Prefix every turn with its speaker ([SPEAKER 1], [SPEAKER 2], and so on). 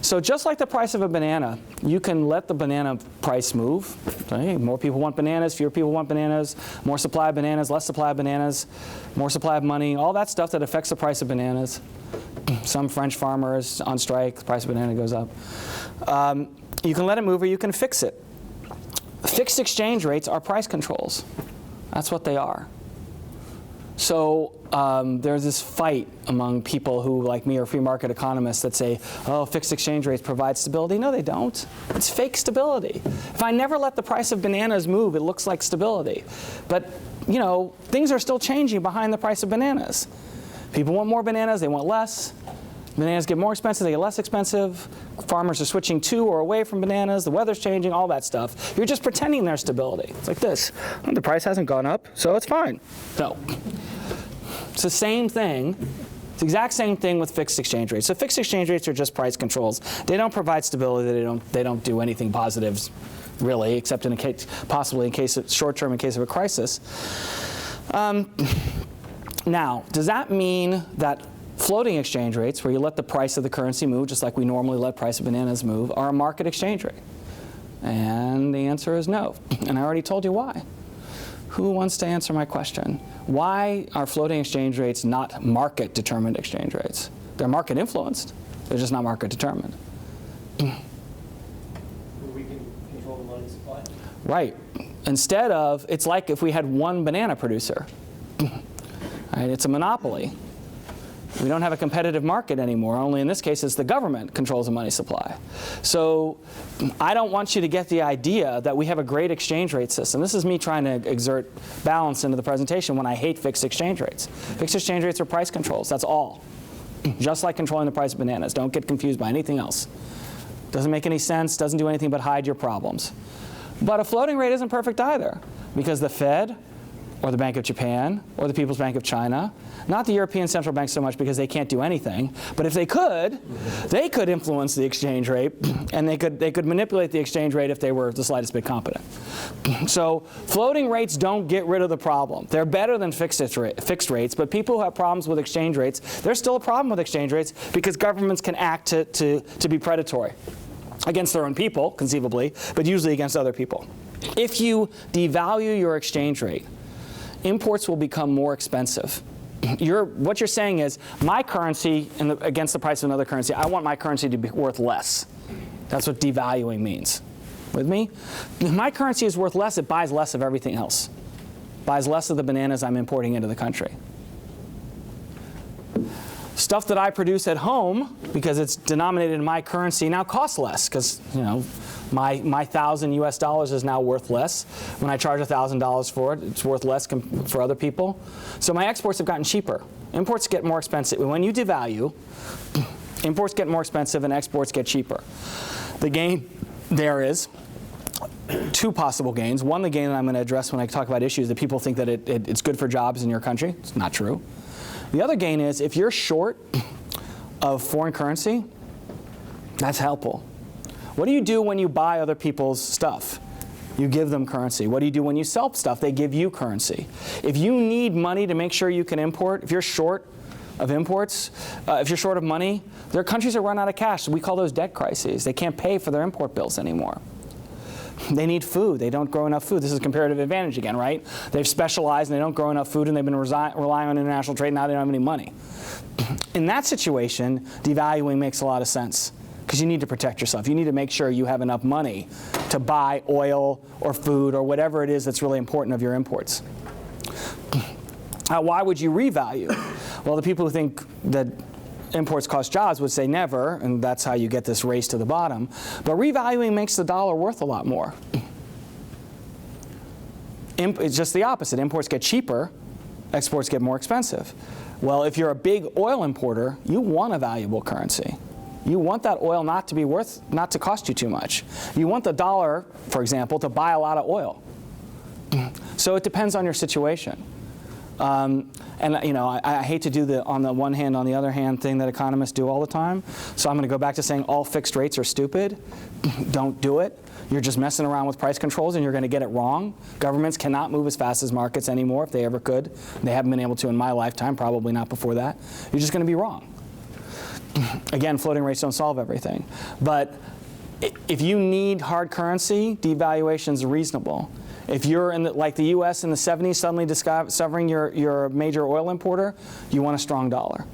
[SPEAKER 1] So just like the price of a banana, you can let the banana price move. So, hey, more people want bananas, fewer people want bananas, more supply of bananas, less supply of bananas, more supply of money, all that stuff that affects the price of bananas. Some French farmers on strike, the price of banana goes up. You can let it move or you can fix it. Fixed exchange rates are price controls. That's what they are. So there's this fight among people who, like me, are free market economists that say, oh, fixed exchange rates provide stability. No, they don't. It's fake stability. If I never let the price of bananas move, it looks like stability. But, you know, things are still changing behind the price of bananas. People want more bananas, they want less. Bananas get more expensive, they get less expensive. Farmers are switching to or away from bananas. The weather's changing, all that stuff. You're just pretending there's stability. It's like this. The price hasn't gone up, so it's fine. No. It's the same thing. It's the exact same thing with fixed exchange rates. So fixed exchange rates are just price controls. They don't provide stability. They don't do anything positives, really, except in a case, possibly in case of short-term, in case of a crisis. Now, does that mean that floating exchange rates, where you let the price of the currency move, just like we normally let price of bananas move, are a market exchange rate? And the answer is no. And I already told you why. Who wants to answer my question? Why are floating exchange rates not market-determined exchange rates? They're market-influenced. They're just not market-determined.
[SPEAKER 2] We can control the money supply.
[SPEAKER 1] Right. Instead of, it's like if we had one banana producer. Right? It's a monopoly. We don't have a competitive market anymore. Only in this case, it's the government controls the money supply. So I don't want you to get the idea that we have a great exchange rate system. This is me trying to exert balance into the presentation when I hate fixed exchange rates. Fixed exchange rates are price controls. That's all. Just like controlling the price of bananas. Don't get confused by anything else. Doesn't make any sense. Doesn't do anything but hide your problems. But a floating rate isn't perfect either, because the Fed, or the Bank of Japan, or the People's Bank of China, not the European Central Bank so much because they can't do anything, but if they could influence the exchange rate, and they could manipulate the exchange rate if they were the slightest bit competent. So floating rates don't get rid of the problem. They're better than fixed rates, but people who have problems with exchange rates, there's still a problem with exchange rates because governments can act to be predatory against their own people, conceivably, but usually against other people. If you devalue your exchange rate, imports will become more expensive. What you're saying is, my currency against the price of another currency, I want my currency to be worth less. That's what devaluing means. With me? If my currency is worth less, it buys less of everything else. Buys less of the bananas I'm importing into the country. Stuff that I produce at home, because it's denominated in my currency, now costs less, because, you know, my $1,000 is now worth less. When I charge $1,000 for it, it's worth less for other people. So my exports have gotten cheaper. Imports get more expensive. When you devalue, imports get more expensive and exports get cheaper. The gain there is two possible gains. One, the gain that I'm going to address when I talk about issues, that people think that it's good for jobs in your country. It's not true. The other gain is, if you're short of foreign currency, that's helpful. What do you do when you buy other people's stuff? You give them currency. What do you do when you sell stuff? They give you currency. If you need money to make sure you can import, if you're short of imports, if you're short of money, there are countries that run out of cash. So we call those debt crises. They can't pay for their import bills anymore. They need food. They don't grow enough food. This is comparative advantage again, right? They've specialized and they don't grow enough food, and they've been relying on international trade. Now they don't have any money. In that situation, devaluing makes a lot of sense, because you need to protect yourself. You need to make sure you have enough money to buy oil or food or whatever it is that's really important of your imports. Why would you revalue? Well, the people who think that imports cost jobs would say never, and that's how you get this race to the bottom. But revaluing makes the dollar worth a lot more. It's just the opposite. Imports get cheaper, exports get more expensive. Well, if you're a big oil importer, you want a valuable currency. You want that oil not to cost you too much. You want the dollar, for example, to buy a lot of oil. So it depends on your situation. And you know, I hate to do the on the one hand, on the other hand thing that economists do all the time. So I'm going to go back to saying all fixed rates are stupid. Don't do it. You're just messing around with price controls and you're going to get it wrong. Governments cannot move as fast as markets anymore if they ever could. They haven't been able to in my lifetime, probably not before that. You're just going to be wrong. Again, floating rates don't solve everything. But if you need hard currency, devaluation is reasonable. If you're in like the U.S. in the 70s suddenly discovering you're a major oil importer, you want a strong dollar.